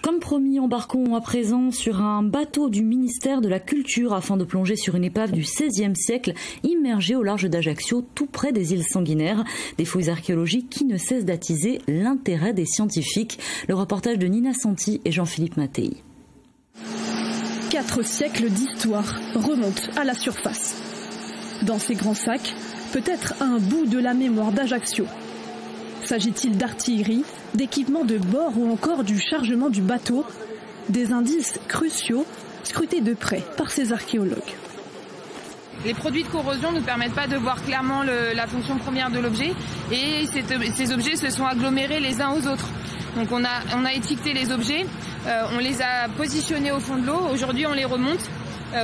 Comme promis, embarquons à présent sur un bateau du ministère de la Culture afin de plonger sur une épave du XVIe siècle immergée au large d'Ajaccio, tout près des îles Sanguinaires. Des fouilles archéologiques qui ne cessent d'attiser l'intérêt des scientifiques. Le reportage de Nina Santi et Jean-Philippe Mattei. 4 siècles d'histoire remontent à la surface. Dans ces grands sacs, peut-être un bout de la mémoire d'Ajaccio. S'agit-il d'artillerie, d'équipements de bord ou encore du chargement du bateau? Des indices cruciaux scrutés de près par ces archéologues. Les produits de corrosion ne nous permettent pas de voir clairement la fonction première de l'objet et ces objets se sont agglomérés les uns aux autres. Donc on a étiqueté les objets, on les a positionnés au fond de l'eau, aujourd'hui on les remonte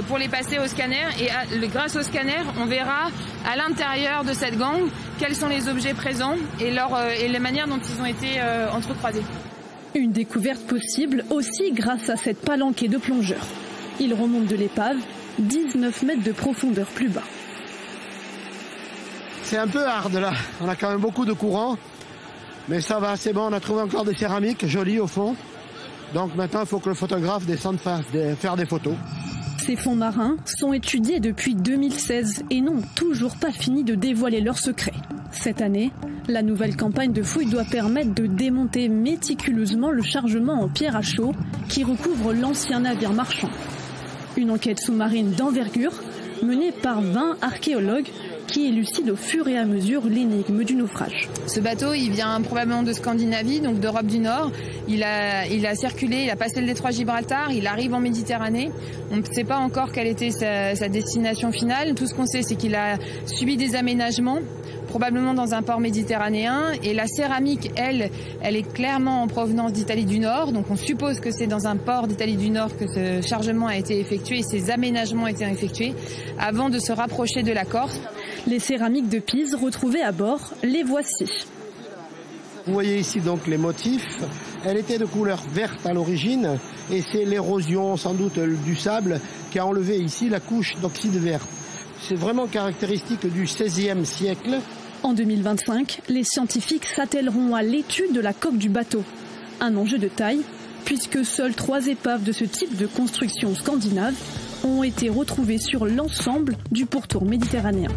pour les passer au scanner et grâce au scanner on verra à l'intérieur de cette gangue quels sont les objets présents et les manières dont ils ont été entrecroisés. Une découverte possible aussi grâce à cette palanquée de plongeurs. Ils remontent de l'épave 19 mètres de profondeur plus bas. C'est un peu hard là, on a quand même beaucoup de courant, mais ça va, c'est bon, on a trouvé encore des céramiques jolies au fond. Donc maintenant il faut que le photographe descende faire des photos. Ces fonds marins sont étudiés depuis 2016 et n'ont toujours pas fini de dévoiler leurs secrets. Cette année, la nouvelle campagne de fouilles doit permettre de démonter méticuleusement le chargement en pierre à chaud qui recouvre l'ancien navire marchand. Une enquête sous-marine d'envergure menée par 20 archéologues qui élucident au fur et à mesure l'énigme du naufrage. Ce bateau, il vient probablement de Scandinavie, donc d'Europe du Nord. Il a circulé, il a passé le détroit Gibraltar, il arrive en Méditerranée. On ne sait pas encore quelle était sa destination finale. Tout ce qu'on sait, c'est qu'il a subi des aménagements, probablement dans un port méditerranéen. Et la céramique, elle est clairement en provenance d'Italie du Nord. Donc on suppose que c'est dans un port d'Italie du Nord que ce chargement a été effectué et ces aménagements ont été effectués avant de se rapprocher de la Corse. Les céramiques de Pise retrouvées à bord, les voici. Vous voyez ici donc les motifs. Elle était de couleur verte à l'origine et c'est l'érosion sans doute du sable qui a enlevé ici la couche d'oxyde vert. C'est vraiment caractéristique du XVIe siècle. En 2025, les scientifiques s'attelleront à l'étude de la coque du bateau. Un enjeu de taille, puisque seules 3 épaves de ce type de construction scandinave ont été retrouvées sur l'ensemble du pourtour méditerranéen.